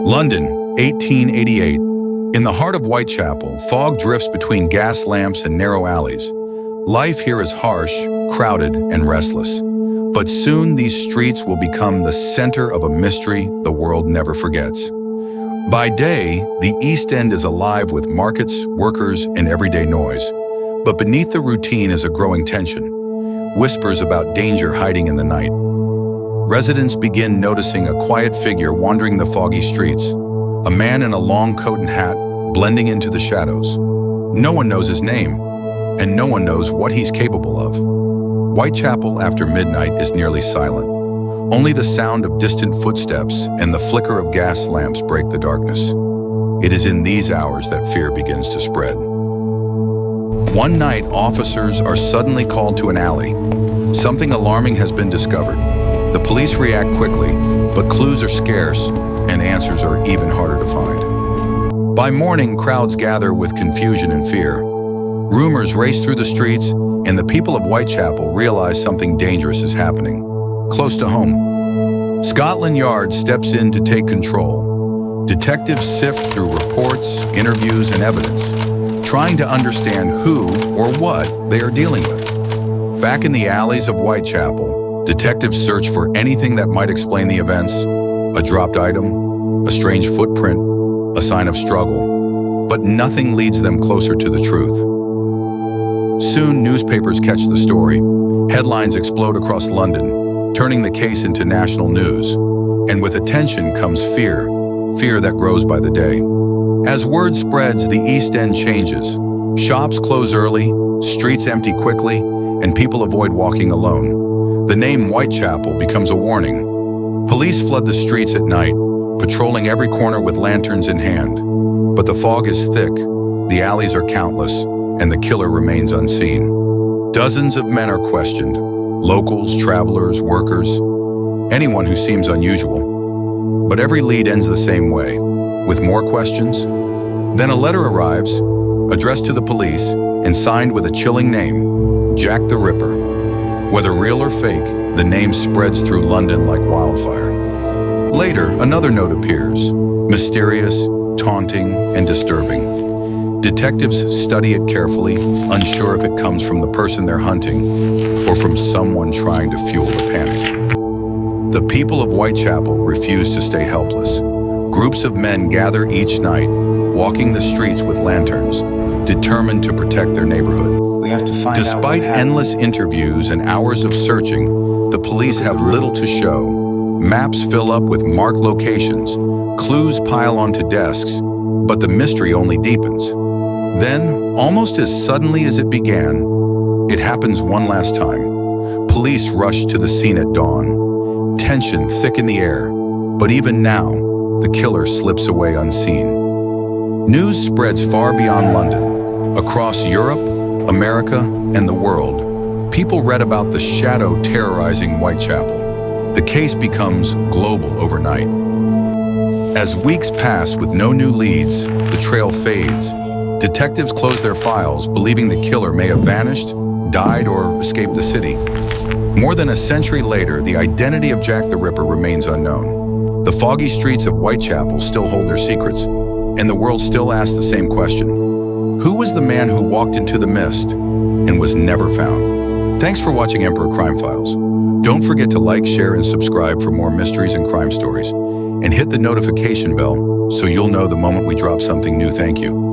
London, 1888. In the heart of Whitechapel, fog drifts between gas lamps and narrow alleys. Life here is harsh, crowded, and restless. But soon these streets will become the center of a mystery the world never forgets. By day, the East End is alive with markets, workers, and everyday noise. But beneath the routine is a growing tension. Whispers about danger hiding in the night. Residents begin noticing a quiet figure wandering the foggy streets. A man in a long coat and hat, blending into the shadows. No one knows his name, and no one knows what he's capable of. Whitechapel after midnight is nearly silent. Only the sound of distant footsteps and the flicker of gas lamps break the darkness. It is in these hours that fear begins to spread. One night, officers are suddenly called to an alley. Something alarming has been discovered. The police react quickly, but clues are scarce and answers are even harder to find. By morning, crowds gather with confusion and fear. Rumors race through the streets, and the people of Whitechapel realize something dangerous is happening, close to home. Scotland Yard steps in to take control. Detectives sift through reports, interviews, and evidence, trying to understand who or what they are dealing with. Back in the alleys of Whitechapel, detectives search for anything that might explain the events, a dropped item, a strange footprint, a sign of struggle, but nothing leads them closer to the truth. Soon, newspapers catch the story. Headlines explode across London, turning the case into national news. And with attention comes fear that grows by the day. As word spreads, the East End changes. Shops close early, streets empty quickly, and people avoid walking alone. The name Whitechapel becomes a warning. Police flood the streets at night, patrolling every corner with lanterns in hand. But the fog is thick, the alleys are countless, and the killer remains unseen. Dozens of men are questioned, locals, travelers, workers, anyone who seems unusual. But every lead ends the same way, with more questions. Then a letter arrives, addressed to the police, and signed with a chilling name, Jack the Ripper. Whether real or fake, the name spreads through London like wildfire. Later, another note appears, mysterious, taunting, and disturbing. Detectives study it carefully, unsure if it comes from the person they're hunting or from someone trying to fuel the panic. The people of Whitechapel refuse to stay helpless. Groups of men gather each night, walking the streets with lanterns, determined to protect their neighborhood. We have to find Despite endless interviews and hours of searching, the police have little to show. Maps fill up with marked locations, clues pile onto desks, but the mystery only deepens. Then, almost as suddenly as it began, it happens one last time. Police rush to the scene at dawn. Tension thick in the air, but even now, the killer slips away unseen. News spreads far beyond London. Across Europe, America, and the world, people read about the shadow terrorizing Whitechapel. The case becomes global overnight. As weeks pass with no new leads, the trail fades. Detectives close their files, believing the killer may have vanished, died, or escaped the city. More than a century later, the identity of Jack the Ripper remains unknown. The foggy streets of Whitechapel still hold their secrets, and the world still asks the same question. Who was the man who walked into the mist and was never found? Thanks for watching Emperor Crime Files. Don't forget to like, share, and subscribe for more mysteries and crime stories. And hit the notification bell so you'll know the moment we drop something new. Thank you.